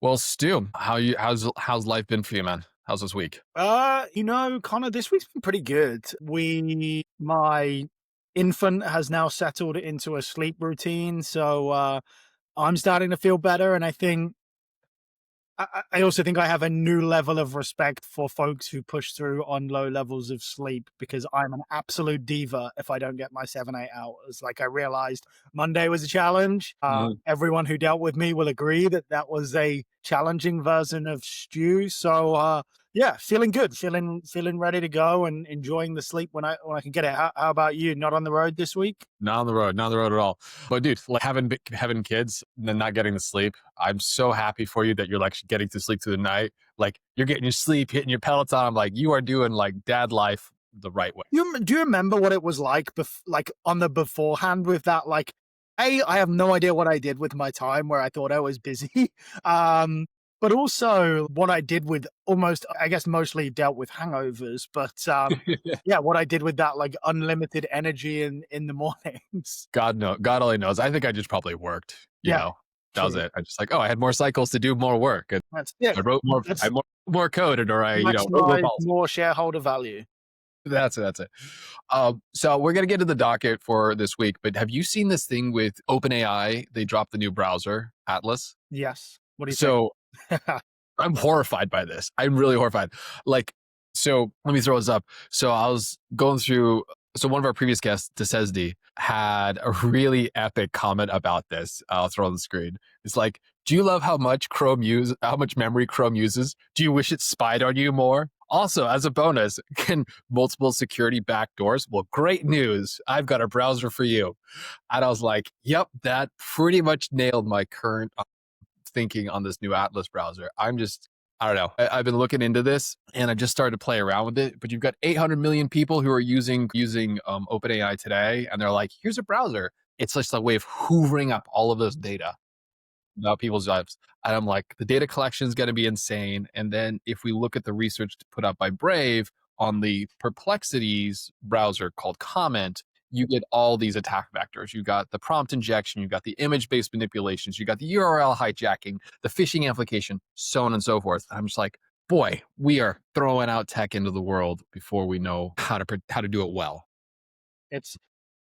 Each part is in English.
Well, Stu, how's life been for you, man? How's this week? Connor, this week's been pretty good. My infant has now settled into a sleep routine, so I'm starting to feel better, and I also think I have a new level of respect for folks who push through on low levels of sleep because I'm an absolute diva if I don't get my 7, 8 hours. Like I realized Monday was a challenge. Mhm. Everyone who dealt with me will agree that that was a challenging version of stew. So yeah, feeling good, feeling ready to go and enjoying the sleep when I can get it. How about you? Not on the road this week? Not on the road at all. But dude, like having kids and then not getting to sleep, I'm so happy for you that you're like getting to sleep through the night. Like you're getting your sleep, hitting your Peloton. I'm like, you are doing like dad life the right way. Do you remember what it was like, like on the beforehand with that? Like, I have no idea what I did with my time where I thought I was busy, um, but also what I did with almost, I guess, mostly dealt with hangovers. But yeah, what I did with that like unlimited energy in the mornings. God only knows. I think I just probably worked. Yeah, That was true. it. I just like, oh, I had more cycles to do more work, and That's it. I wrote more. I That's more code, and or I wrote more maximize policy. more shareholder value. That's it. That's it. So we're gonna get to the docket for this week, but have you seen this thing with OpenAI? They dropped the new browser, Atlas. Yes. What do you think? So I'm horrified by this. I'm really horrified. Like, so let me throw this up. So I was going through. So one of our previous guests, Desesdi, had a really epic comment about this. I'll throw on the screen. It's like, do you love how much memory Chrome uses? Do you wish it spied on you more? Also, as a bonus, can multiple security backdoors? Well, great news. I've got a browser for you. And I was like, yep, that pretty much nailed my current thinking on this new Atlas browser. I don't know. I've been looking into this and I just started to play around with it. But you've got 800 million people who are using OpenAI today, and they're like, "Here's a browser." It's just a way of hoovering up all of this data about people's lives. And I'm like, the data collection is going to be insane. And then if we look at the research put out by Brave on the Perplexities browser called Comment, you get all these attack vectors. You got the prompt injection, you got the image based manipulations, you got the URL hijacking, the phishing application, so on and so forth. I'm just like, boy, we are throwing out tech into the world before we know how to do it well. It's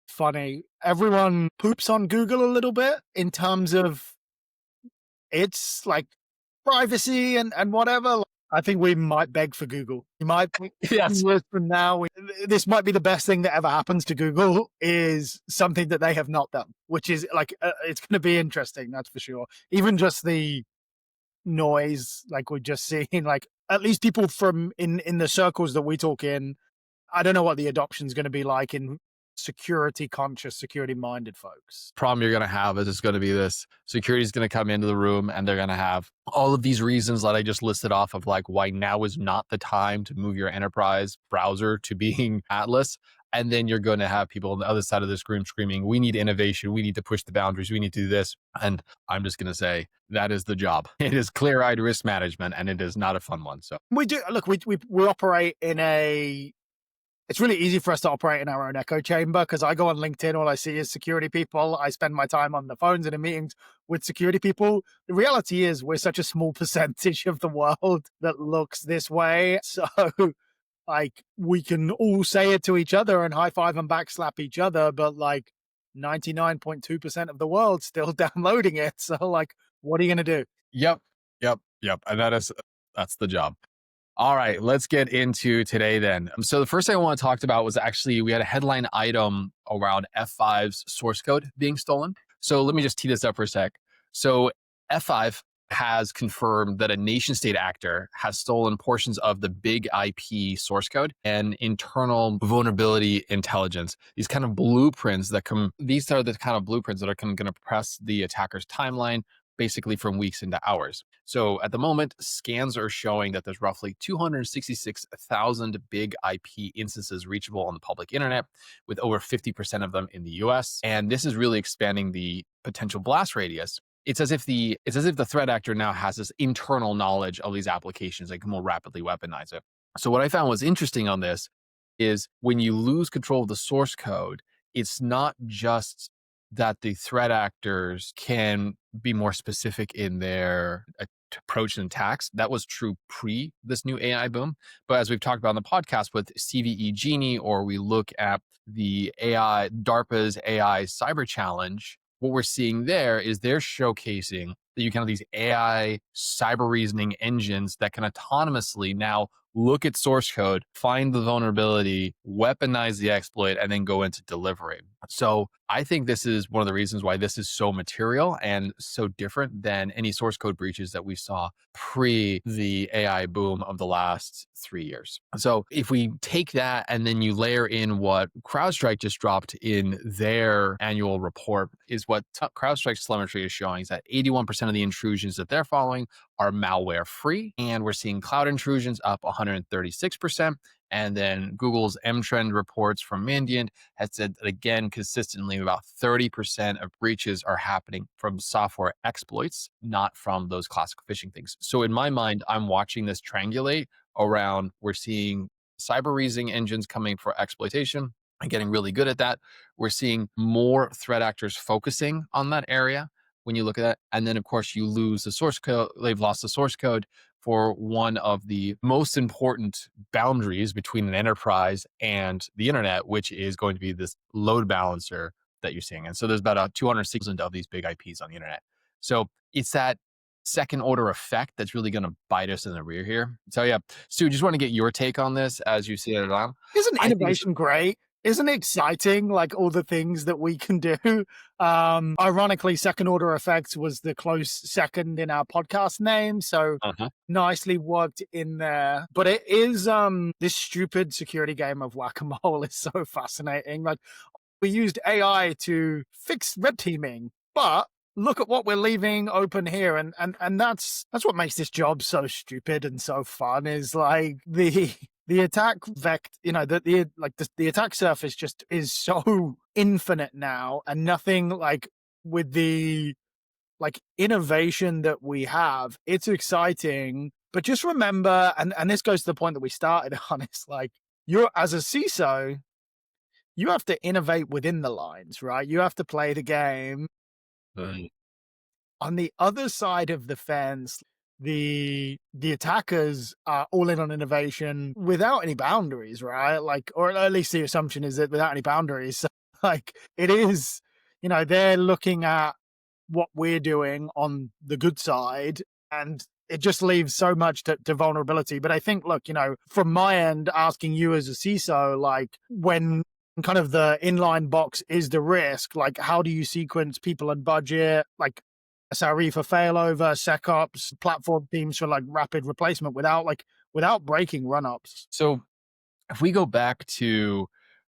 funny. Everyone poops on Google a little bit in terms of it's like privacy and whatever. I think we might beg for Google. You might Yes. years from now. This might be the best thing that ever happens to Google is something that they have not done, which is like it's going to be interesting. That's for sure. Even just the noise, like we're just seeing, like at least people from in the circles that we talk in, I don't know what the adoption is going to be like in security conscious, security minded folks. Problem you're going to have is it's going to be this security is going to come into the room and they're going to have all of these reasons that I just listed off of like why now is not the time to move your enterprise browser to being Atlas. And then you're going to have people on the other side of this room screaming, we need innovation. We need to push the boundaries. We need to do this. And I'm just going to say that is the job. It is clear eyed risk management and it is not a fun one. So We do look. We operate in a. It's really easy for us to operate in our own echo chamber because I go on LinkedIn, all I see is security people. I spend my time on the phones and in meetings with security people. The reality is we're such a small percentage of the world that looks this way. So like we can all say it to each other and high five and backslap each other, but like 99.2% of the world still downloading it. So like, what are you going to do? yep, yep. And that's the job. All right, let's get into today then. So the first thing I want to talk about was actually we had a headline item around F5's source code being stolen. So let me just tee this up for a sec. So F5 has confirmed that a nation state actor has stolen portions of the big IP source code and internal vulnerability intelligence. These kind of blueprints that come, these are the kind of blueprints that are going to press the attacker's timeline basically from weeks into hours. So at the moment, scans are showing that there's roughly 266,000 big IP instances reachable on the public internet, with over 50% of them in the US. And this is really expanding the potential blast radius. It's as if the threat actor now has this internal knowledge of these applications and can more rapidly weaponize it. So what I found was interesting on this is when you lose control of the source code, it's not just that the threat actors can be more specific in their approach and attacks. That was true pre this new AI boom. But as we've talked about on the podcast with CVE Genie, or we look at the AI, DARPA's AI cyber challenge, what we're seeing there is they're showcasing that you can have these AI cyber reasoning engines that can autonomously now look at source code, find the vulnerability, weaponize the exploit, and then go into delivery. So I think this is one of the reasons why this is so material and so different than any source code breaches that we saw pre the AI boom of the last 3 years. So if we take that and then you layer in what CrowdStrike just dropped in their annual report, is what CrowdStrike's telemetry is showing is that 81% of the intrusions that they're following are malware free. And we're seeing cloud intrusions up 136%. And then Google's M-Trend reports from Mandiant has said that, again, consistently about 30% of breaches are happening from software exploits, not from those classic phishing things. So in my mind, I'm watching this triangulate around, we're seeing cyber reasoning engines coming for exploitation and getting really good at that. We're seeing more threat actors focusing on that area when you look at that. And then, of course, you lose the source code. They've lost the source code for one of the most important boundaries between an enterprise and the internet, which is going to be this load balancer that you're seeing. And so there's about 206,000 of these big IPs on the internet. So it's that second order effect that's really going to bite us in the rear here. So yeah, Stu, just want to get your take on this as you see it around. Isn't innovation great? Isn't it exciting, like all the things that we can do? Ironically, second order effects was the close second in our podcast name. So nicely worked in there. But it is this stupid security game of whack-a-mole is so fascinating. Like, we used AI to fix red teaming, but look at what we're leaving open here. And that's what makes this job so stupid and so fun, is like the attack vect, the attack surface just is so infinite now, and nothing like with the like innovation that we have. It's exciting, but just remember, and this goes to the point that we started on, it's like, you're, as a CISO, you have to innovate within the lines, right? You have to play the game. On the other side of the fence, the attackers are all in on innovation without any boundaries, right? Like, or at least the assumption is that without any boundaries. So, like, it is, they're looking at what we're doing on the good side, and it just leaves so much to vulnerability. But I think, look, from my end, asking you as a CISO, like, when kind of the inline box is the risk, like, how do you sequence people and budget, like SRE for failover, SecOps, platform teams for like rapid replacement without breaking run-ups? So if we go back to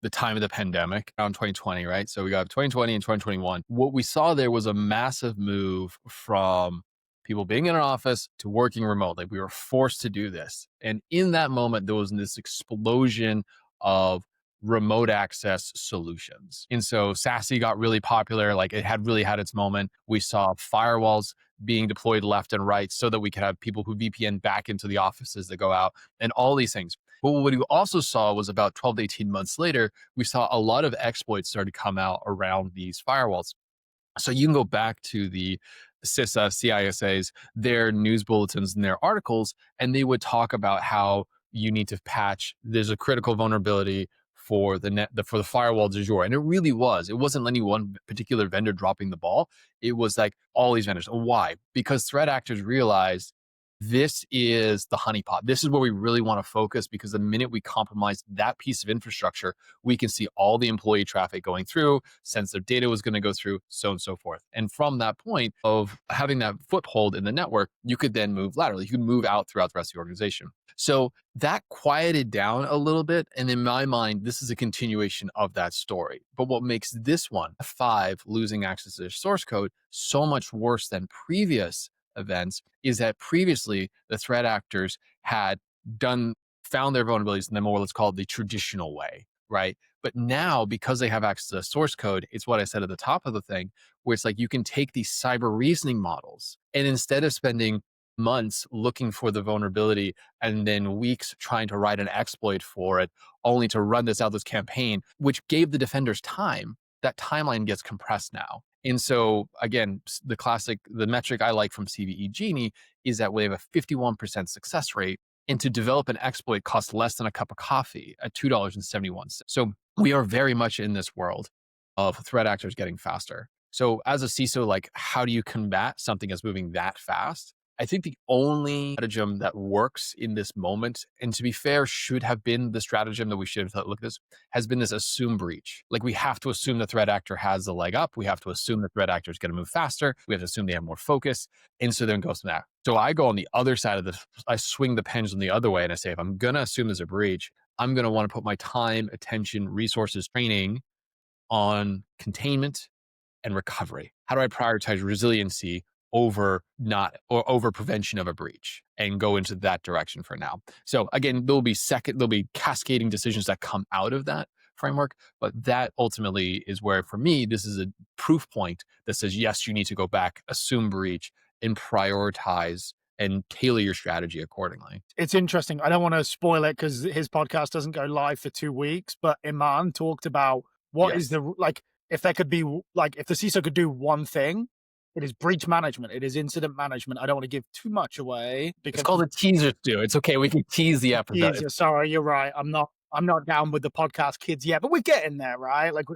the time of the pandemic around 2020, right? So we got 2020 and 2021. What we saw there was a massive move from people being in an office to working remotely. We were forced to do this. And in that moment, there was this explosion of remote access solutions. And so SASE got really popular. Like, it had really had its moment. We saw firewalls being deployed left and right so that we could have people who VPN back into the offices that go out, and all these things. But what we also saw was about 12 to 18 months later, we saw a lot of exploits start to come out around these firewalls. So you can go back to the CISA, CISAs, their news bulletins and their articles, and they would talk about how you need to patch. There's a critical vulnerability for for the firewall du jour. And it really was. It wasn't any one particular vendor dropping the ball. It was like all these vendors. Why? Because threat actors realized this is the honeypot. This is where we really want to focus, because the minute we compromise that piece of infrastructure, we can see all the employee traffic going through, sensitive data was going to go through, so on and so forth. And from that point of having that foothold in the network, you could then move laterally. You could move out throughout the rest of the organization. So that quieted down a little bit. And in my mind, this is a continuation of that story. But what makes this one, F5, losing access to their source code, so much worse than previous events is that previously the threat actors had found their vulnerabilities in the more, let's call it, the traditional way, right? But now, because they have access to the source code, it's what I said at the top of the thing, where it's like you can take these cyber reasoning models, and instead of spending months looking for the vulnerability and then weeks trying to write an exploit for it, only to run this campaign, which gave the defenders time, that timeline gets compressed now. And so again, the metric I like from CVE Genie is that we have a 51% success rate. And to develop an exploit costs less than a cup of coffee at $2.71. So we are very much in this world of threat actors getting faster. So as a CISO, like how do you combat something that's moving that fast? I think the only stratagem that works in this moment, and to be fair, should have been the stratagem that we should have looked at this, has been this assume breach. Like we have to assume the threat actor has the leg up. We have to assume the threat actor is going to move faster. We have to assume they have more focus. And so then it goes from that. So I go on the other side of this. I swing the pendulum the other way and I say, if I'm going to assume there's a breach, I'm going to want to put my time, attention, resources, training on containment and recovery. How do I prioritize resiliency over prevention of a breach and go into that direction for now? So again, there'll be cascading decisions that come out of that framework, but that ultimately is where, for me, this is a proof point that says, yes, you need to go back, assume breach, and prioritize and tailor your strategy accordingly. It's interesting. I don't want to spoil it because his podcast doesn't go live for 2 weeks, but Iman talked about what is Yes. the, like, if there could be, like, if the CISO could do one thing, it is breach management. It is incident management. I don't want to give too much away It's because called a teaser, Stu. It's okay. We can tease the episode. sorry, you're right. I'm not down with the podcast kids yet, but we're getting there, right? Like,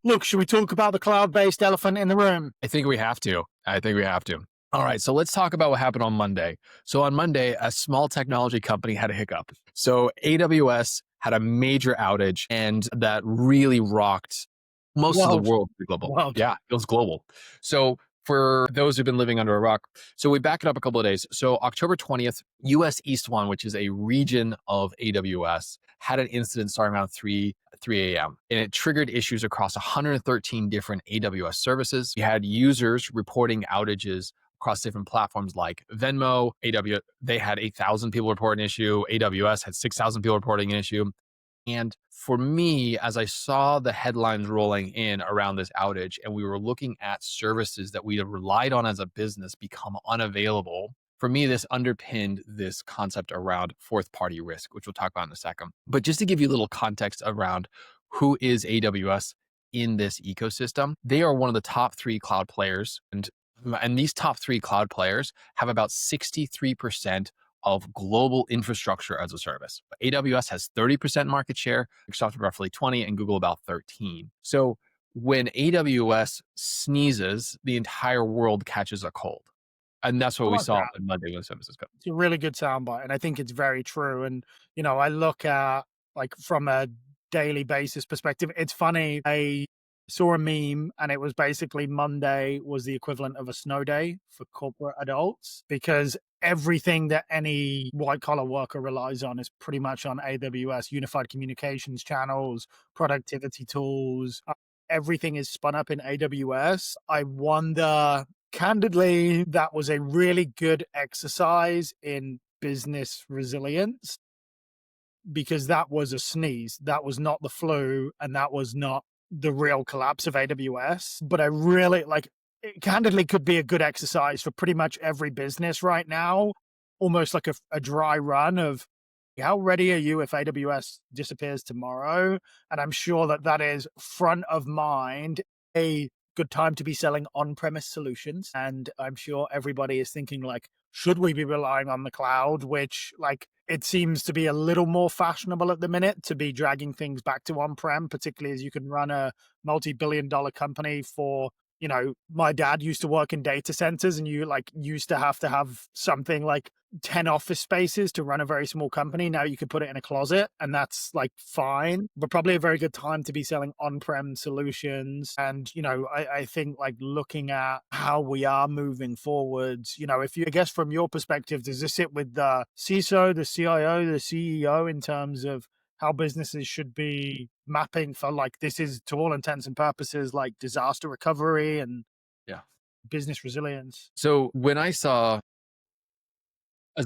look, should we talk about the cloud-based elephant in the room? I think we have to. I think we have to. All right, so let's talk about what happened on Monday. So on Monday, a small technology company had a hiccup. So AWS had a major outage, and that really rocked most of the world. Global. World. Yeah, it was global. So for those who've been living under a rock, so we back it up a couple of days. So October 20th, US East One, which is a region of AWS, had an incident starting around 3 a.m. and it triggered issues across 113 different AWS services. We had users reporting outages across different platforms like Venmo, AWS. They had 8,000 people report an issue. AWS had 6,000 people reporting an issue. And for me, as I saw the headlines rolling in around this outage, and we were looking at services that we had relied on as a business become unavailable, for me, this underpinned this concept around fourth party risk, which we'll talk about in a second. But just to give you a little context around who is AWS in this ecosystem, they are one of the top 3 cloud players. And these top 3 cloud players have about 63% of global infrastructure as a service. AWS has 30% market share, Microsoft roughly 20, and Google about 13. So when AWS sneezes, the entire world catches a cold. And that's what we saw on Monday when services go. It's a really good soundbite, and I think it's very true. And I look at, like, from a daily basis perspective, it's funny. I saw a meme, and it was basically Monday was the equivalent of a snow day for corporate adults because everything that any white collar worker relies on is pretty much on AWS, unified communications channels, productivity tools. Everything is spun up in AWS. I wonder, candidly, that was a really good exercise in business resilience because that was a sneeze. That was not the flu, and that was not the real collapse of AWS. But I really, like, it candidly could be a good exercise for pretty much every business right now, almost like a dry run of how ready are you if AWS disappears tomorrow? And I'm sure that is front of mind, a good time to be selling on-premise solutions. And I'm sure everybody is thinking, like, should we be relying on the cloud? Which, like, it seems to be a little more fashionable at the minute to be dragging things back to on-prem, particularly as you can run a multi-billion-dollar company for, my dad used to work in data centers, and you, like, used to have something like 10 office spaces to run a very small company. Now you could put it in a closet, and that's, like, fine, but probably a very good time to be selling on-prem solutions. And, I think, like, looking at how we are moving forwards, if you, I guess, from your perspective, does this sit with the CISO, the CIO, the CEO in terms of how businesses should be mapping for, like, this is, to all intents and purposes, like, disaster recovery and Yeah. business resilience? So as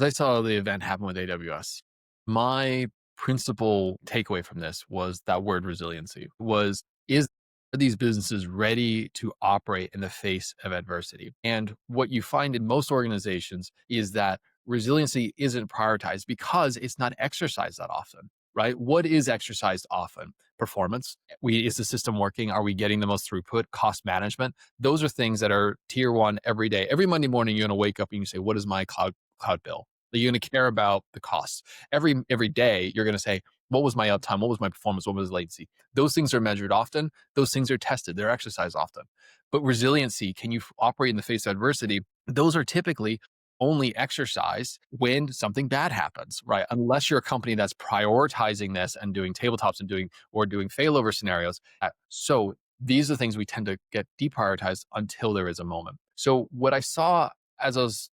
I saw the event happen with AWS, my principal takeaway from this was that word resiliency are these businesses ready to operate in the face of adversity? And what you find in most organizations is that resiliency isn't prioritized because it's not exercised that often. right? What is exercised often? Performance. Is the system working? Are we getting the most throughput? Cost management. Those are things that are tier one every day. Every Monday morning, you're going to wake up and you say, what is my cloud bill? You're going to care about the costs. Every day, you're going to say, what was my uptime? What was my performance? What was latency? Those things are measured often. Those things are tested. They're exercised often. But resiliency, can you operate in the face of adversity? Those are typically only exercised when something bad happens, right? Unless you're a company that's prioritizing this and doing tabletops and doing failover scenarios. So these are the things we tend to get deprioritized until there is a moment. So what I saw as I was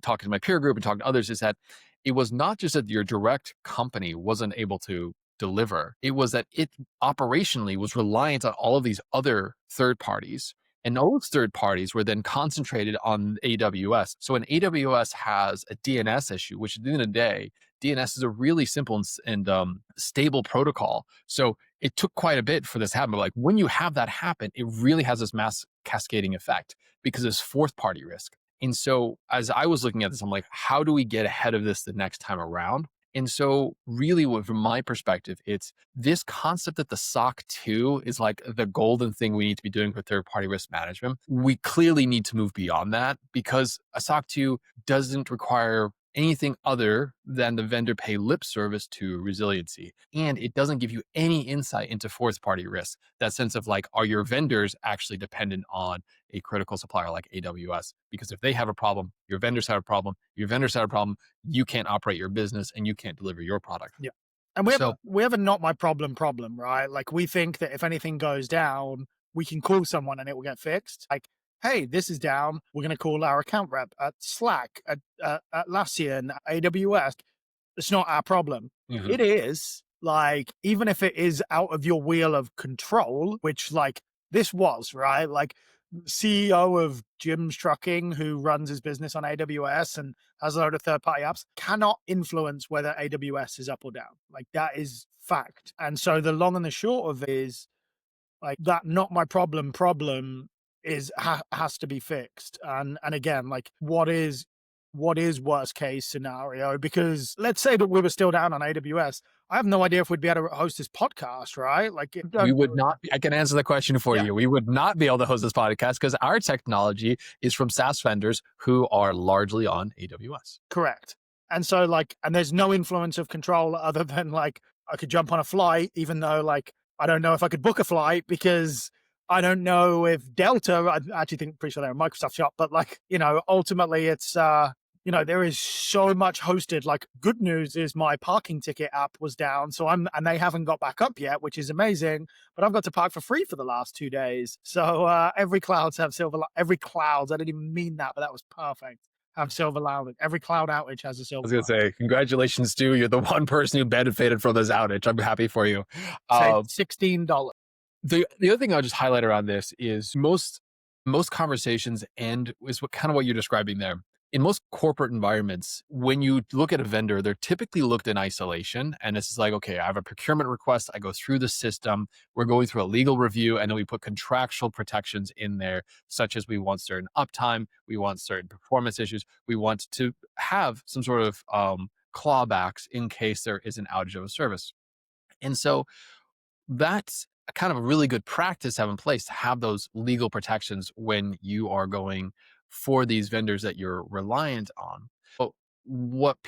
talking to my peer group and talking to others is that it was not just that your direct company wasn't able to deliver, it was that it operationally was reliant on all of these other third parties. And those third parties were then concentrated on AWS. So when AWS has a DNS issue, which at the end of the day, DNS is a really simple and stable protocol. So it took quite a bit for this to happen. But like when you have that happen, it really has this mass cascading effect because it's fourth party risk. And so as I was looking at this, I'm like, how do we get ahead of this the next time around? And so really from my perspective, it's this concept that the SOC 2 is like the golden thing we need to be doing for third party risk management. We clearly need to move beyond that because a SOC 2 doesn't require anything other than the vendor pay lip service to resiliency. And it doesn't give you any insight into fourth party risk. That sense of like, are your vendors actually dependent on a critical supplier like AWS? Because if they have a problem, your vendors have a problem, you can't operate your business and you can't deliver your product. Yeah. And we have a not my problem, right? Like we think that if anything goes down, we can call someone and it will get fixed. Like, hey, this is down. We're going to call our account rep at Slack, at Atlassian, AWS. It's not our problem. Mhm. It is. Like, even if it is out of your wheel of control, which like this was, right? Like CEO of Jim's Trucking, who runs his business on AWS and has a load of third-party apps, cannot influence whether AWS is up or down. Like that is fact. And so the long and the short of it is like that not my problem is has to be fixed. And again, like what is worst case scenario? Because let's say that we were still down on AWS. I have no idea if we'd be able to host this podcast, right? Like We would not, I can answer the question for Yeah. you. We would not be able to host this podcast because our technology is from SaaS vendors who are largely on AWS. Correct. And so like, and there's no influence of control other than like, I could jump on a flight, even though like, I don't know if I could book a flight because I don't know if Delta, I actually think pretty sure they're a Microsoft shop, but like, you know, ultimately it's, you know, there is so much hosted. Like good news is my parking ticket app was down. So and they haven't got back up yet, which is amazing, but I've got to park for free for the last 2 days. So every clouds have every clouds. I didn't even mean that, but that was perfect. Have silver lining. Every cloud outage has a I silver was going to say, congratulations, Stu. You're the one person who benefited from this outage. I'm happy for you. lining. Say $16. The other thing I'll just highlight around this is most conversations end is what you're describing there. In most corporate environments, when you look at a vendor, they're typically looked in isolation. And it's like, okay, I have a procurement request. I go through the system. We're going through a legal review, and then we put contractual protections in there, such as we want certain uptime, we want certain performance issues, we want to have some sort of clawbacks in case there is an outage of a service. And so that's kind of a really good practice to have in place to have those legal protections when you are going for these vendors that you're reliant on. But what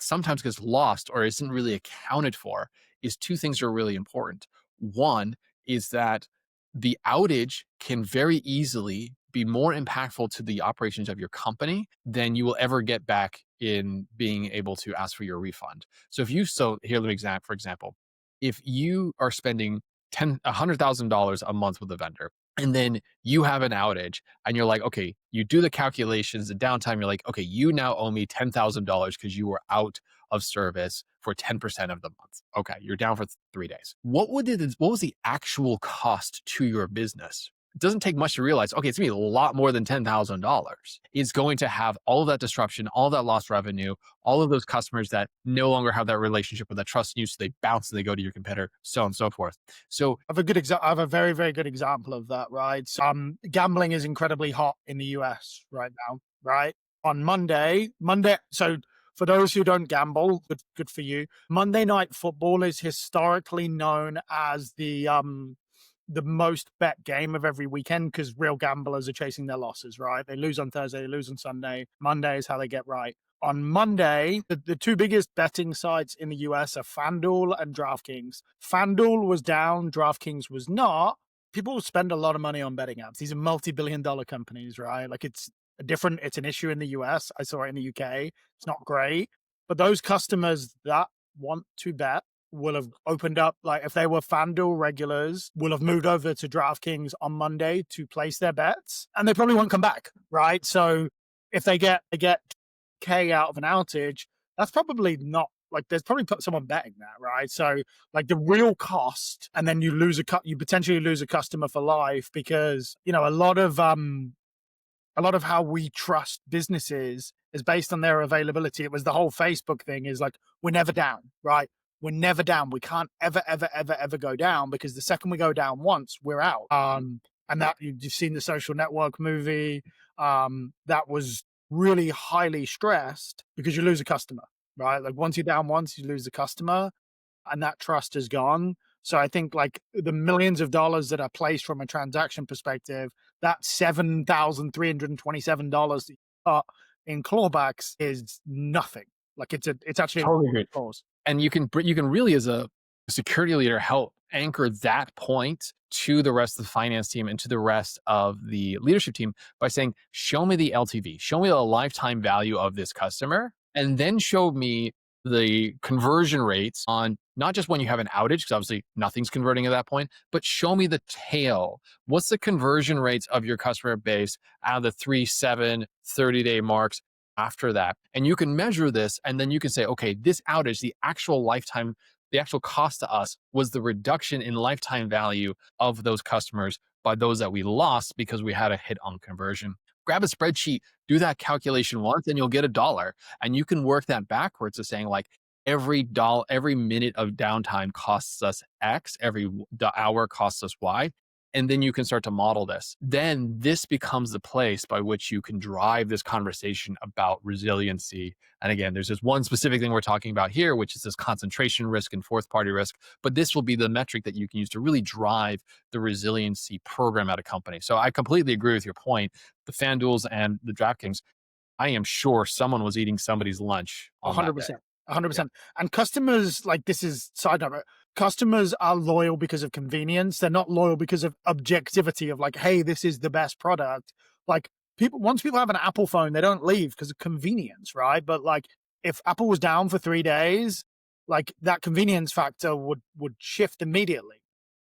sometimes gets lost or isn't really accounted for is two things that are really important. One is that the outage can very easily be more impactful to the operations of your company than you will ever get back in being able to ask for your refund. So here, let me for example, if you are spending $100,000 a month with a vendor, and then you have an outage and you're like, okay, you do the calculations, the downtime, you're like, okay, you now owe me $10,000 because you were out of service for 10% of the month. Okay, you're down for 3 days. What was the actual cost to your business? It doesn't take much to realize, okay, it's gonna be a lot more than $10,000. It's going to have all of that disruption, all that lost revenue, all of those customers that no longer have that relationship with that trust in you, so they bounce and they go to your competitor, so on and so forth. So I have a very, very good example of that, right? So, gambling is incredibly hot in the US right now, right? On Monday, so For those who don't gamble, good for you. Monday Night Football is historically known as the most bet game of every weekend because real gamblers are chasing their losses, right? They lose on Thursday, they lose on Sunday. Monday is how they get right. On Monday, the two biggest betting sites in the US are FanDuel and DraftKings. FanDuel was down, DraftKings was not. People spend a lot of money on betting apps. These are multi-billion-dollar companies, right? Like it's an issue in the US. I saw it in the UK. It's not great. But those customers that want to bet will have opened up, like if they were FanDuel regulars, will have moved over to DraftKings on Monday to place their bets, and they probably won't come back, right? So if they get K out of an outage, that's probably not like there's probably someone betting that, right? So like the real cost, and then you potentially lose a customer for life because a lot of how we trust businesses is based on their availability. It was the whole Facebook thing is like, we're never down, right? We're never down. We can't ever, ever, ever, ever go down because the second we go down once, we're out. And that you've seen the Social Network movie. That was really highly stressed because you lose a customer, right? Like once you're down once, you lose the customer and that trust is gone. So I think like the millions of dollars that are placed from a transaction perspective, that $7,327 in clawbacks is nothing. Like it's actually Totally agree. cause. And you can really, as a security leader, help anchor that point to the rest of the finance team and to the rest of the leadership team by saying, show me the LTV, show me the lifetime value of this customer, and then show me the conversion rates on not just when you have an outage, because obviously nothing's converting at that point, but show me the tail. What's the conversion rates of your customer base out of the 3, 7, 30-day marks after that? And you can measure this, and then you can say, okay, this outage, the actual cost to us was the reduction in lifetime value of those customers by those that we lost because we had a hit on conversion. Grab a spreadsheet, do that calculation once, and you'll get $1. And you can work that backwards to saying like every minute of downtime costs us X, every hour costs us Y. And then you can start to model this. Then this becomes the place by which you can drive this conversation about resiliency. And again, there's this one specific thing we're talking about here, which is this concentration risk and fourth party risk. But this will be the metric that you can use to really drive the resiliency program at a company. So I completely agree with your point. The FanDuels and the DraftKings, I am sure someone was eating somebody's lunch on that day. 100%. 100%. And customers, like this is side note, customers are loyal because of convenience. They're not loyal because of objectivity of like, hey, this is the best product. Like once people have an Apple phone, they don't leave because of convenience, right? But like if Apple was down for 3 days, like that convenience factor would shift immediately.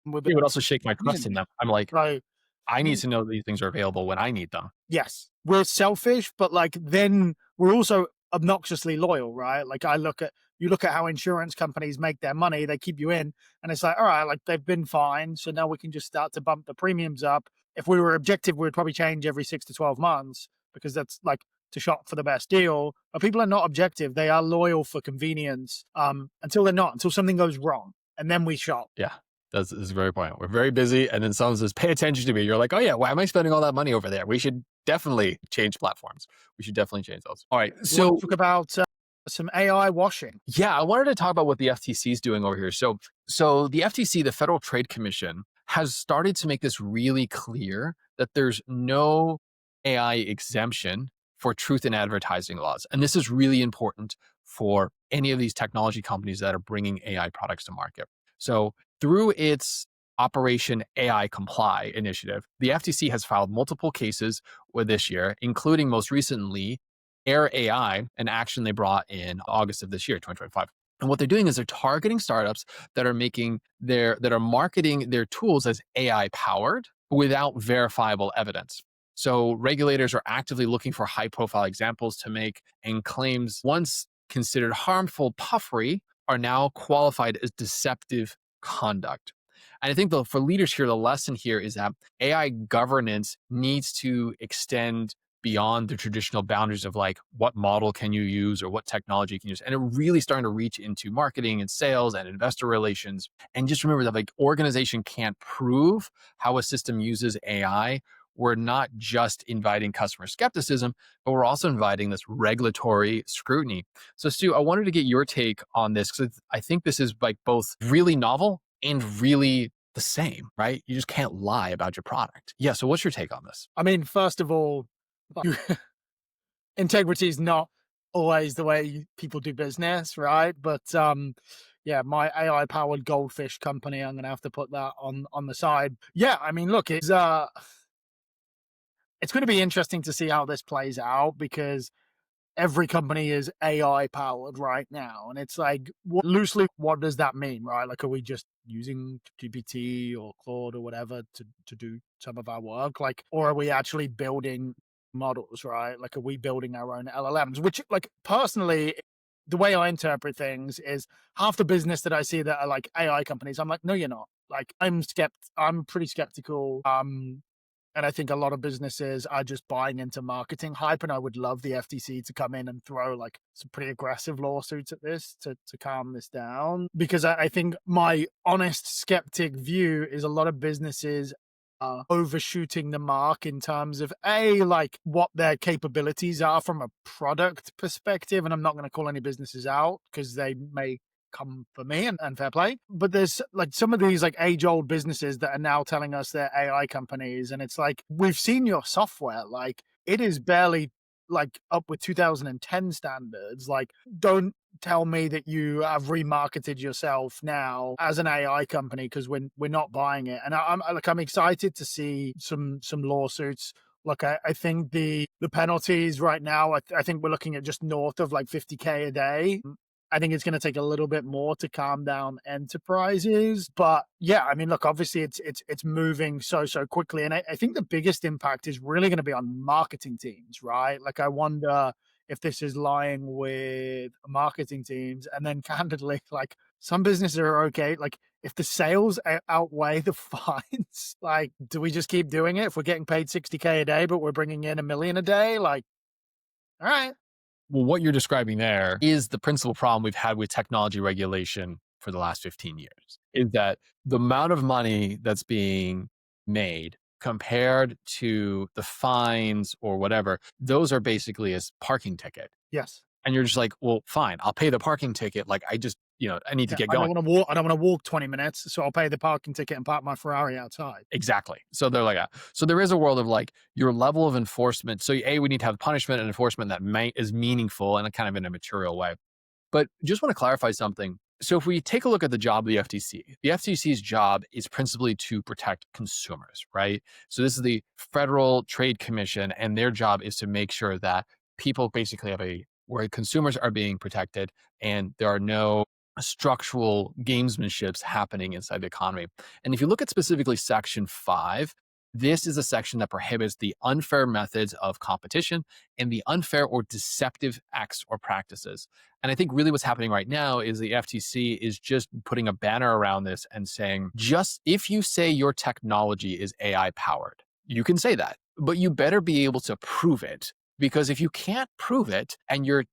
It would also shake my trust in them. I'm like, Right. I need to know that these things are available when I need them. Yes, we're selfish, but like then we're also obnoxiously loyal, right? Like you look at how insurance companies make their money, they keep you in, and it's like, all right, like they've been fine, so now we can just start to bump the premiums up. If we were objective, we'd probably change every 6 to 12 months because that's like to shop for the best deal. But people are not objective; they are loyal for convenience until they're not, until something goes wrong, and then we shop. Yeah. That's a very point. We're very busy, and then someone says, pay attention to me. You're like, oh yeah, why am I spending all that money over there? We should definitely change platforms. We should definitely change those. All right. So talk about some AI washing. Yeah, I wanted to talk about what the FTC is doing over here. So the FTC, the Federal Trade Commission, has started to make this really clear that there's no AI exemption for truth in advertising laws. And this is really important for any of these technology companies that are bringing AI products to market. So through its Operation AI Comply initiative, the FTC has filed multiple cases with this year, including most recently Air AI, an action they brought in August of this year, 2025. And what they're doing is they're targeting startups that are marketing their tools as AI powered without verifiable evidence. So regulators are actively looking for high profile examples to make, and claims once considered harmful puffery are now qualified as deceptive conduct. And I think for leaders here, the lesson here is that AI governance needs to extend beyond the traditional boundaries of like what model can you use or what technology you can use. And it really starting to reach into marketing and sales and investor relations. And just remember that like organization can't prove how a system uses AI we're not just inviting customer skepticism, but we're also inviting this regulatory scrutiny. So, Stu, I wanted to get your take on this because I think this is like both really novel and really the same, right? You just can't lie about your product. Yeah. So, what's your take on this? I mean, first of all, integrity is not always the way people do business, right? But yeah, my AI powered goldfish company, I'm gonna have to put that on the side. Yeah, I mean, look, it's gonna be interesting to see how this plays out because every company is AI powered right now. And it's like, loosely, what does that mean, right? Like, are we just using GPT or Claude or whatever to do some of our work? Like, or are we actually building models, right? Like, are we building our own LLMs? Which, like, personally, the way I interpret things is half the business that I see that are like AI companies, I'm like, no, you're not. Like, I'm pretty skeptical. And I think a lot of businesses are just buying into marketing hype. And I would love the FTC to come in and throw like some pretty aggressive lawsuits at this to calm this down. Because I think my honest skeptic view is a lot of businesses are overshooting the mark in terms of like what their capabilities are from a product perspective. And I'm not going to call any businesses out because they may come for me and fair play. But there's like some of these like age old businesses that are now telling us they're AI companies. And it's like, we've seen your software. Like it is barely like up with 2010 standards. Like, don't tell me that you have remarketed yourself now as an AI company because we're not buying it. And I'm excited to see some lawsuits. Look, I think the penalties right now, I think we're looking at just north of like 50K a day. I think it's going to take a little bit more to calm down enterprises. But yeah, I mean, look, obviously it's moving so quickly. And I think the biggest impact is really going to be on marketing teams, right? Like, I wonder if this is lying with marketing teams. And then candidly, like some businesses are okay. Like if the sales outweigh the fines, like, do we just keep doing it? If we're getting paid 60K a day, but we're bringing in $1 million a day, like, all right. Well, what you're describing there is the principal problem we've had with technology regulation for the last 15 years, is that the amount of money that's being made compared to the fines or whatever, those are basically a parking ticket. Yes. And you're just like, well, fine, I'll pay the parking ticket. Like, I just, I need to Yeah, get I don't going. want to walk. I don't want to walk 20 minutes, so I'll pay the parking ticket and park my Ferrari outside. Exactly. So they're like, so there is a world of like your level of enforcement. So we need to have punishment and enforcement that is meaningful and kind of in a material way. But just want to clarify something. So if we take a look at the job of the FTC's job is principally to protect consumers, right? So this is the Federal Trade Commission, and their job is to make sure that people basically have where consumers are being protected and there are no structural gamesmanships happening inside the economy. And if you look at specifically Section 5, this is a section that prohibits the unfair methods of competition and the unfair or deceptive acts or practices. And I think really what's happening right now is the FTC is just putting a banner around this and saying, just if you say your technology is AI powered, you can say that, but you better be able to prove it. Because if you can't prove it and you're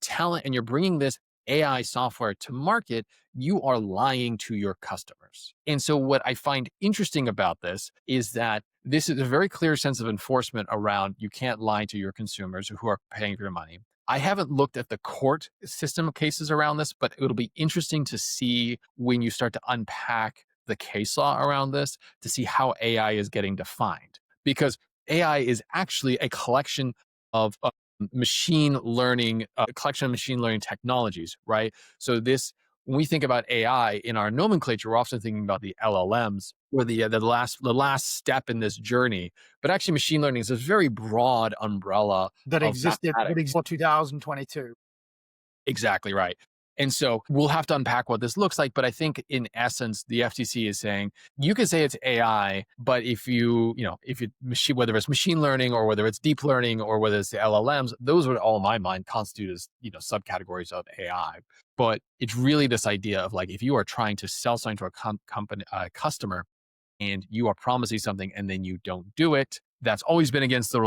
bringing this AI software to market, you are lying to your customers. And so what I find interesting about this is that this is a very clear sense of enforcement around you can't lie to your consumers who are paying for your money. I haven't looked at the court system of cases around this, but it'll be interesting to see when you start to unpack the case law around this to see how AI is getting defined. Because AI is actually a collection of machine learning, collection of machine learning technologies, right? So when we think about AI in our nomenclature, we're often thinking about the LLMs or the last step in this journey. But actually, machine learning is a very broad umbrella That of existed mathematics. for 2022. Exactly right. And so we'll have to unpack what this looks like. But I think in essence, the FTC is saying you can say it's AI, but if whether it's machine learning or whether it's deep learning or whether it's the LLMs, those would all in my mind constitute as, subcategories of AI. But it's really this idea of like, if you are trying to sell something to a customer and you are promising something and then you don't do it, that's always been against the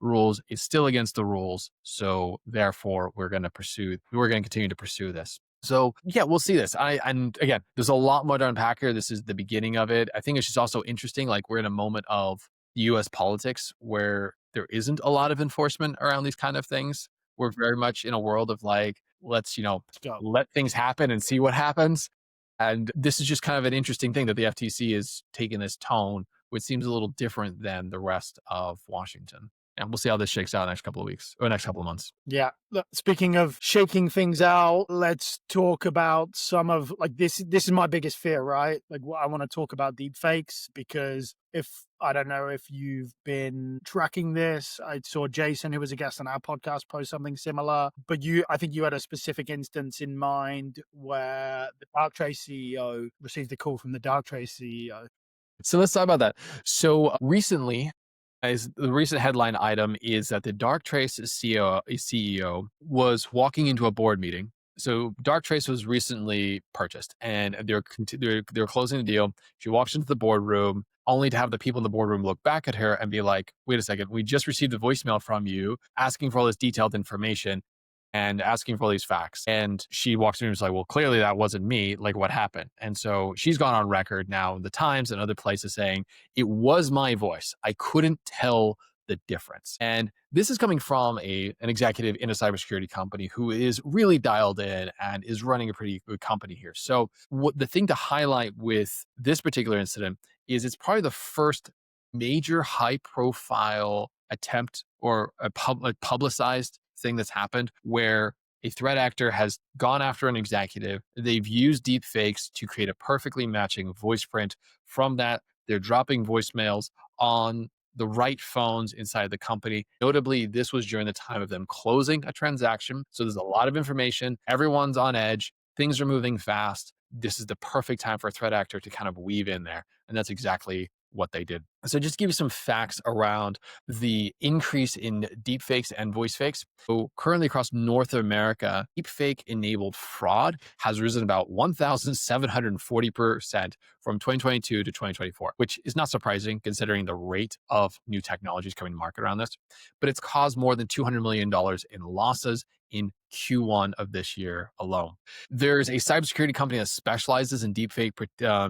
rules. It's still against the rules. So therefore, we're going to continue to pursue this. So yeah, we'll see this. And again, there's a lot more to unpack here. This is the beginning of it. I think it's just also interesting. Like we're in a moment of US politics where there isn't a lot of enforcement around these kind of things. We're very much in a world of like, let's, Let's go. let things happen and see what happens. And this is just kind of an interesting thing that the FTC is taking this tone, which seems a little different than the rest of Washington. And we'll see how this shakes out next couple of weeks or next couple of months. Yeah. Look, speaking of shaking things out, let's talk about some of like this. This is my biggest fear, right? Like, what I want to talk about deepfakes because if I don't know if you've been tracking this, I saw Jason, who was a guest on our podcast, post something similar. But I think you had a specific instance in mind where the Darktrace CEO received a call from the Darktrace CEO. So let's talk about that. So recently, as the recent headline item is that the Darktrace CEO was walking into a board meeting. So Darktrace was recently purchased, and they're closing the deal. She walks into the boardroom, only to have the people in the boardroom look back at her and be like, "Wait a second, we just received a voicemail from you asking for all this detailed information." And asking for all these facts. And she walks in and is like, well, clearly that wasn't me. Like, what happened? And so she's gone on record now in the Times and other places saying, it was my voice. I couldn't tell the difference. And this is coming from an executive in a cybersecurity company who is really dialed in and is running a pretty good company here. So the thing to highlight with this particular incident is it's probably the first major high profile attempt or a publicized thing that's happened where a threat actor has gone after an executive. They've used deep fakes to create a perfectly matching voice print. From that, they're dropping voicemails on the right phones inside the company. Notably, this was during the time of them closing a transaction. So there's a lot of information. Everyone's on edge. Things are moving fast. This is the perfect time for a threat actor to kind of weave in there. And that's exactly what they did. So just give you some facts around the increase in deepfakes and voice fakes. So currently across North America, deepfake enabled fraud has risen about 1,740% from 2022 to 2024, which is not surprising considering the rate of new technologies coming to market around this. But it's caused more than $200 million in losses in Q1 of this year alone. There's a cybersecurity company that specializes in deepfake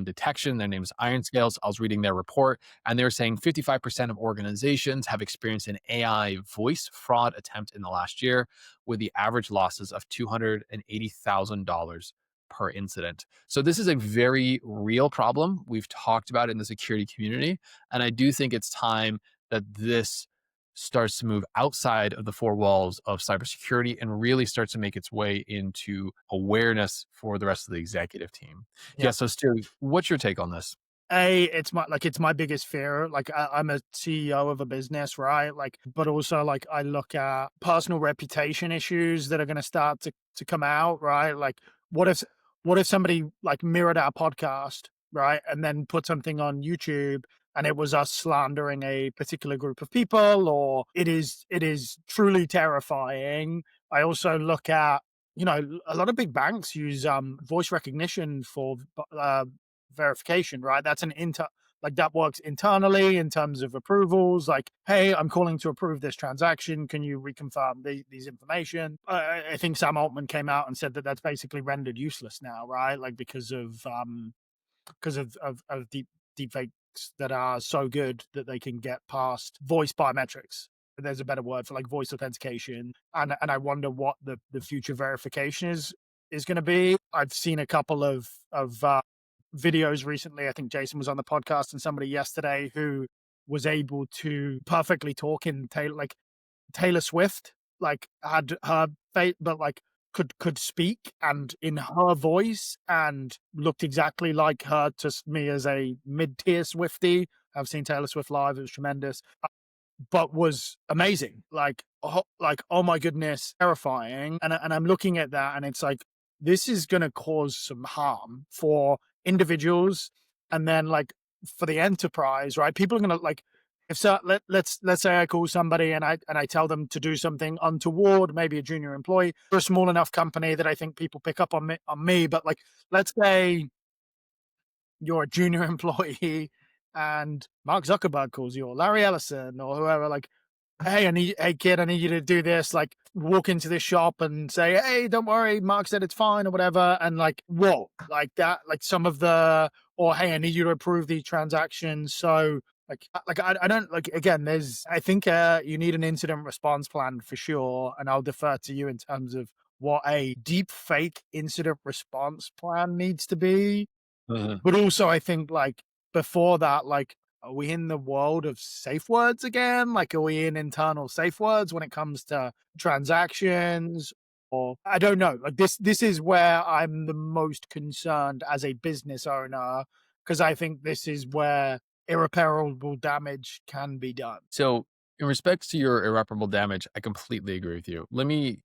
detection. Their name is Ironscales. I was reading their report, and they're saying 55% of organizations have experienced an AI voice fraud attempt in the last year, with the average losses of $280,000 per incident. So this is a very real problem. We've talked about it in the security community, and I do think it's time that this starts to move outside of the four walls of cybersecurity and really starts to make its way into awareness for the rest of the executive team. Yeah. So Stu, what's your take on this? It's my biggest fear. Like I'm a CEO of a business, right? Like, but also like I look at personal reputation issues that are going to start to come out, right? Like, what if somebody like mirrored our podcast, right, and then put something on YouTube and it was us slandering a particular group of people, or it is truly terrifying. I also look at, a lot of big banks use voice recognition for verification, right? That's like that works internally in terms of approvals. Like, hey, I'm calling to approve this transaction. Can you reconfirm these information? I think Sam Altman came out and said that that's basically rendered useless now, right? Like because of deep fakes that are so good that they can get past voice biometrics. There's a better word for like voice authentication, and I wonder what the future verification is going to be. I've seen a couple of videos recently. I think Jason was on the podcast and somebody yesterday who was able to perfectly talk in Taylor Swift, like had her face, but like could speak and in her voice and looked exactly like her to me as a mid-tier Swiftie. I've seen Taylor Swift live. It was tremendous, but was amazing. Like, oh my goodness, terrifying. And I'm looking at that and it's like, this is going to cause some harm for individuals. And then like for the enterprise, right? People are going to like, if so, let's say I call somebody and I tell them to do something untoward, maybe a junior employee for a small enough company that I think people pick up on me. But like, let's say you're a junior employee and Mark Zuckerberg calls you or Larry Ellison or whoever, like, hey kid, I need you to do this. Like walk into this shop and say, hey, don't worry, Mark said it's fine or whatever. And like, whoa, like that, like some of the, or hey, I need you to approve these transactions. So I don't like, again, there's, I think you need an incident response plan for sure. And I'll defer to you in terms of what a deep fake incident response plan needs to be. Mhm. But also, I think like before that, like, are we in the world of safe words again? Like, are we in internal safe words when it comes to transactions? Or I don't know. Like this is where I'm the most concerned as a business owner, because I think this is where irreparable damage can be done. So, in respects to your irreparable damage, I completely agree with you.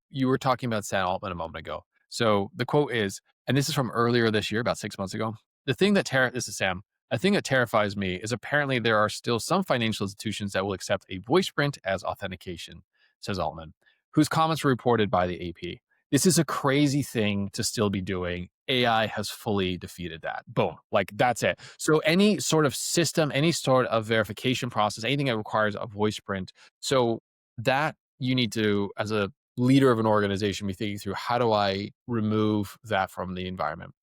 You were talking about Sam Altman a moment ago. So, the quote is, and this is from earlier this year, about 6 months ago. This is Sam. A thing that terrifies me is apparently there are still some financial institutions that will accept a voice print as authentication, says Altman, whose comments were reported by the AP. This is a crazy thing to still be doing. AI has fully defeated that. Boom. Like that's it. So any sort of system, any sort of verification process, anything that requires a voice print. So that you need to, as a leader of an organization, be thinking through how do I remove that from the environment?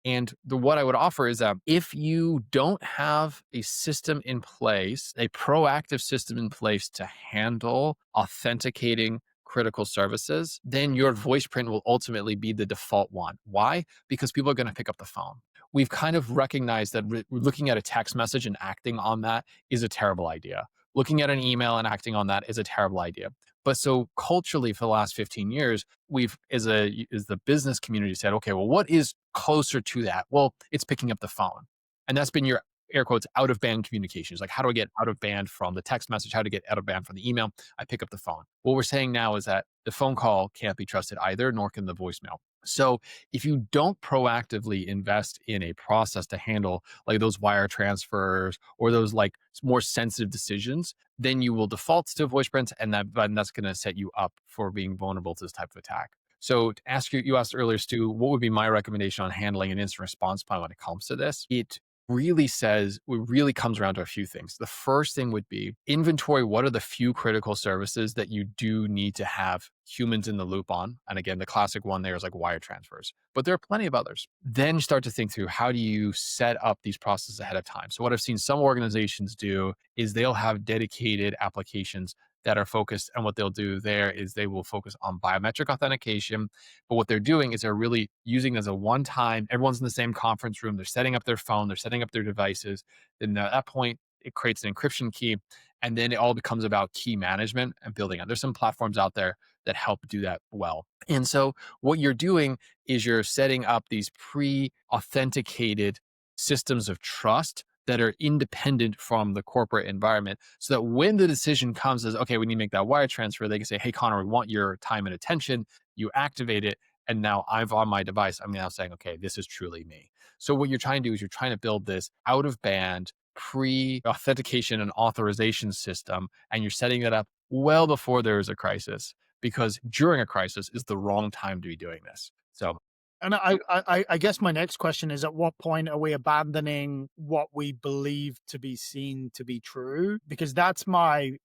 And what I would offer is that if you don't have a system in place, a proactive system in place to handle authenticating critical services, then your voice print will ultimately be the default one. Why? Because people are going to pick up the phone. We've kind of recognized that looking at a text message and acting on that is a terrible idea. Looking at an email and acting on that is a terrible idea. But so culturally, for the last 15 years, we've as the business community said, okay, well, what is closer to that? Well, it's picking up the phone. And that's been your air quotes out of band communications. Like, how do I get out of band from the text message? How to get out of band from the email? I pick up the phone. What we're saying now is that the phone call can't be trusted either, nor can the voicemail. So if you don't proactively invest in a process to handle like those wire transfers or those like more sensitive decisions, then you will default to voice prints, and that's going to set you up for being vulnerable to this type of attack. So to ask you, you asked earlier, Stu, what would be my recommendation on handling an instant response plan when it comes to this? It really comes around to a few things. The first thing would be inventory. What are the few critical services that you do need to have humans in the loop on? And again, the classic one there is like wire transfers, but there are plenty of others. Then start to think through how do you set up these processes ahead of time? So what I've seen some organizations do is they'll have dedicated applications that are focused, and what they'll do there is they will focus on biometric authentication. But what they're doing is they're really using as a one time, everyone's in the same conference room, they're setting up their phone, they're setting up their devices. Then at that point, it creates an encryption key. And then it all becomes about key management and building out. There's some platforms out there that help do that well. And so what you're doing is you're setting up these pre authenticated systems of trust that are independent from the corporate environment so that when the decision comes as, okay, we need to make that wire transfer, they can say, hey, Connor, we want your time and attention. You activate it. And now I'm on my device. I'm now saying, okay, this is truly me. So what you're trying to do is you're trying to build this out of band pre authentication and authorization system. And you're setting it up well before there is a crisis, because during a crisis is the wrong time to be doing this. So And I guess my next question is, at what point are we abandoning what we believe to be seen to be true? Because that's my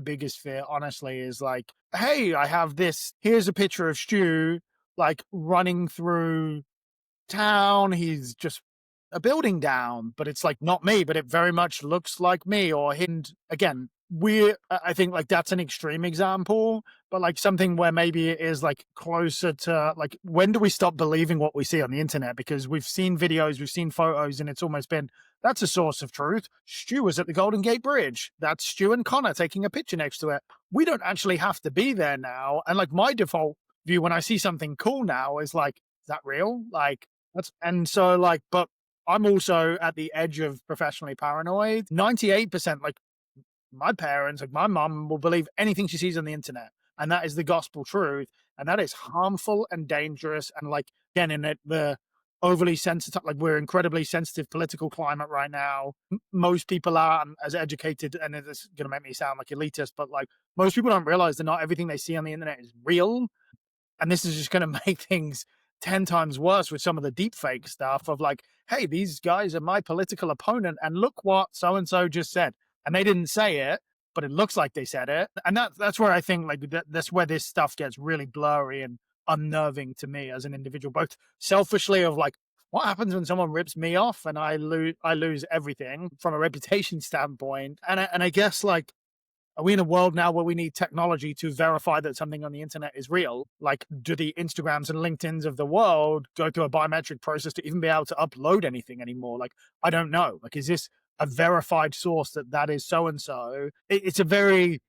biggest fear, honestly, is like, hey, I have this, here's a picture of Stu like running through town. He's just a building down, but it's like not me, but it very much looks like me. Or him again. I think like that's an extreme example, but like something where maybe it is like closer to like, when do we stop believing what we see on the internet? Because we've seen videos, we've seen photos, and it's almost been, that's a source of truth. Stu was at the Golden Gate Bridge. That's Stu and Connor taking a picture next to it. We don't actually have to be there now. And like my default view when I see something cool now is like, is that real? Like and so like, but I'm also at the edge of professionally paranoid. 98%, like my parents, like my mom, will believe anything she sees on the internet. And that is the gospel truth. And that is harmful and dangerous. And like, again, in the overly sensitive, like we're incredibly sensitive political climate right now. Most people aren't as educated, and it's going to make me sound like elitist, but like most people don't realize that not everything they see on the internet is real. And this is just going to make things 10 times worse with some of the deepfake stuff of like, hey, these guys are my political opponent, and look what so-and-so just said. And they didn't say it, but it looks like they said it. And that's where I think like that's where this stuff gets really blurry and unnerving to me as an individual, both selfishly of like, what happens when someone rips me off and I lose everything from a reputation standpoint? And I guess like, are we in a world now where we need technology to verify that something on the internet is real? Like, do the Instagrams and LinkedIn's of the world go through a biometric process to even be able to upload anything anymore? Like, I don't know. Like, is this a verified source that is so and so? It's a very,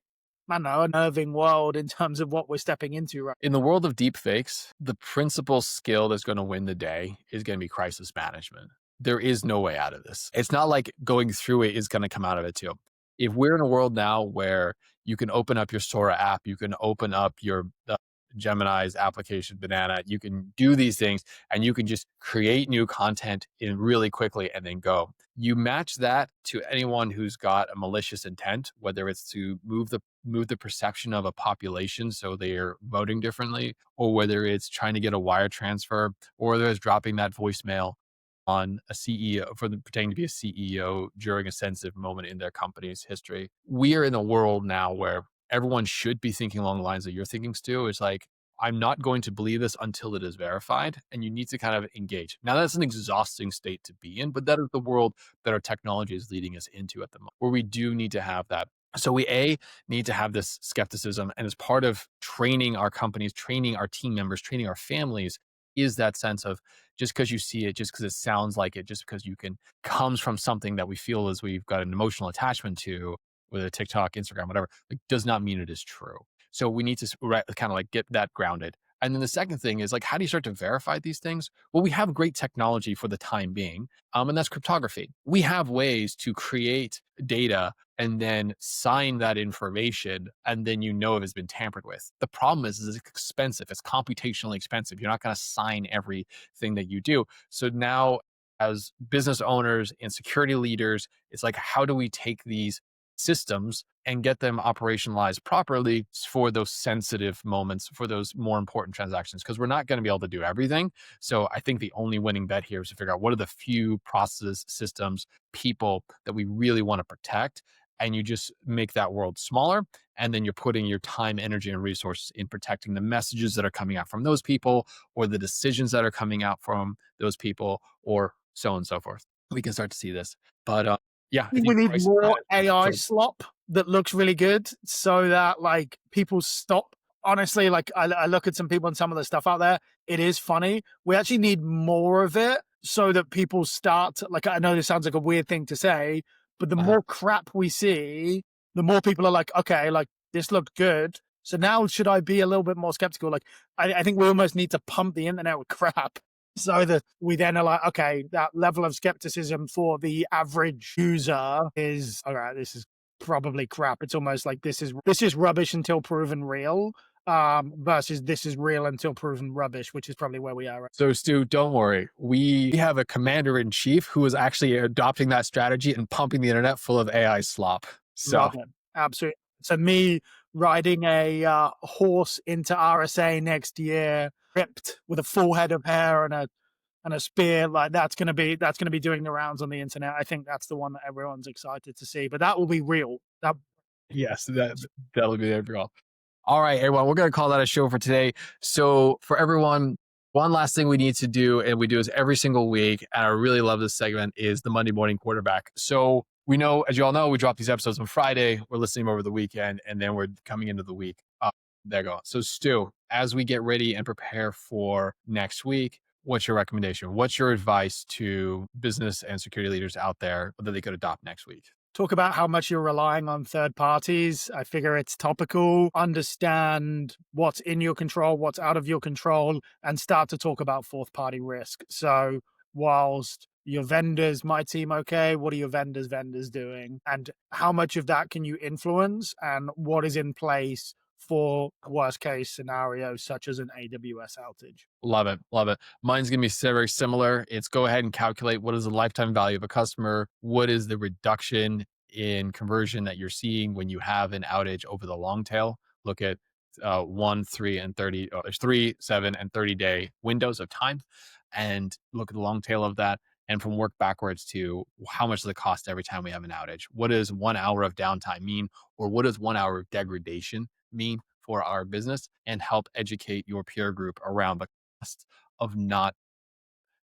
I don't know, unnerving world in terms of what we're stepping into right. In the world of deepfakes, the principal skill that's going to win the day is going to be crisis management. There is no way out of this. It's not like going through it is going to come out of it too. If we're in a world now where you can open up your Sora app, you can open up your Gemini's application, Banana, you can do these things and you can just create new content in really quickly and then go. You match that to anyone who's got a malicious intent, whether it's to move the perception of a population so they're voting differently, or whether it's trying to get a wire transfer, or whether it's dropping that voicemail on a CEO for them pretending to be a CEO during a sensitive moment in their company's history. We are in a world now where everyone should be thinking along the lines that you're thinking, Stu. It's like, I'm not going to believe this until it is verified, and you need to kind of engage. Now, that's an exhausting state to be in, but that is the world that our technology is leading us into at the moment, where we do need to have that. So we need to have this skepticism, and as part of training our companies, training our team members, training our families, is that sense of just because you see it, just because it sounds like it, just because you can comes from something that we feel as we've got an emotional attachment to, whether TikTok, Instagram, whatever, like, does not mean it is true. So we need to kind of like get that grounded. And then the second thing is like, how do you start to verify these things? Well, we have great technology for the time being, and that's cryptography. We have ways to create data and then sign that information, and then you know if it's been tampered with. The problem is it's expensive. It's computationally expensive. You're not going to sign everything that you do. So now, as business owners and security leaders, it's like, how do we take these systems and get them operationalized properly for those sensitive moments, for those more important transactions? Because we're not going to be able to do everything. So I think the only winning bet here is to figure out what are the few processes, systems, people that we really want to protect. And you just make that world smaller. And then you're putting your time, energy, and resources in protecting the messages that are coming out from those people, or the decisions that are coming out from those people, or so on and so forth. We can start to see this. But yeah, I We think need crisis more management. AI Sorry. slop that looks really good so that like people stop. Honestly, like I look at some people and some of the stuff out there, it is funny. We actually need more of it so that people start like, I know this sounds like a weird thing to say, but the Uh-huh. more crap we see, the more people are like, okay, like this looked good. So now should I be a little bit more skeptical? Like I think we almost need to pump the internet with crap so that we then are like, okay, that level of skepticism for the average user is all right. This is probably crap. It's almost like this is rubbish until proven real, versus this is real until proven rubbish, which is probably where we are. So, Stu, don't worry. We have a commander in chief who is actually adopting that strategy and pumping the internet full of AI slop. So, Love it, absolutely. So me riding a horse into RSA next year, ripped with a full head of hair and a spear, like that's gonna be doing the rounds on the internet. I think that's the one that everyone's excited to see, but that will be real. That yes, that'll be there for all. All right, everyone, we're going to call that a show for today. So, for everyone, one last thing we need to do, and we do this every single week, and I really love this segment, is the Monday morning quarterback. So, we know, as you all know, we drop these episodes on Friday. We're listening over the weekend, and then we're coming into the week. There you go. So, Stu, as we get ready and prepare for next week, what's your recommendation? What's your advice to business and security leaders out there that they could adopt next week? talk about how much you're relying on third parties. I figure it's topical. Understand what's in your control, what's out of your control, and start to talk about fourth party risk. So, whilst your vendors might seem okay, what are your vendors doing? And how much of that can you influence? And what is in place for worst case scenarios, such as an AWS outage? Love it. Love it. Mine's going to be very similar. It's go ahead and calculate what is the lifetime value of a customer? What is the reduction in conversion that you're seeing when you have an outage over the long tail? Look at 1, 3, and 30, there's 3, 7, and 30-day windows of time, and look at the long tail of that. And from work backwards to how much does it cost every time we have an outage? What does 1 hour of downtime mean? Or what does 1 hour of degradation mean for our business? And help educate your peer group around the of not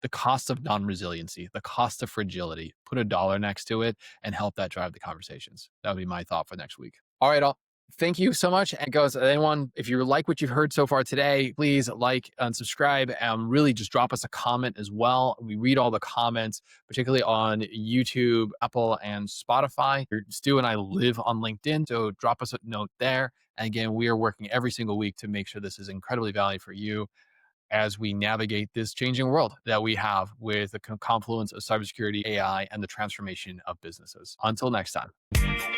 the cost of non-resiliency, the cost of fragility, put a dollar next to it and help that drive the conversations. That would be my thought for next week. All right, all. Thank you so much. And goes, anyone, if you like what you've heard so far today, please like and subscribe and really just drop us a comment as well. We read all the comments, particularly on YouTube, Apple, and Spotify. Stu and I live on LinkedIn, so drop us a note there. And again, we are working every single week to make sure this is incredibly valuable for you as we navigate this changing world that we have with the confluence of cybersecurity, AI, and the transformation of businesses. Until next time.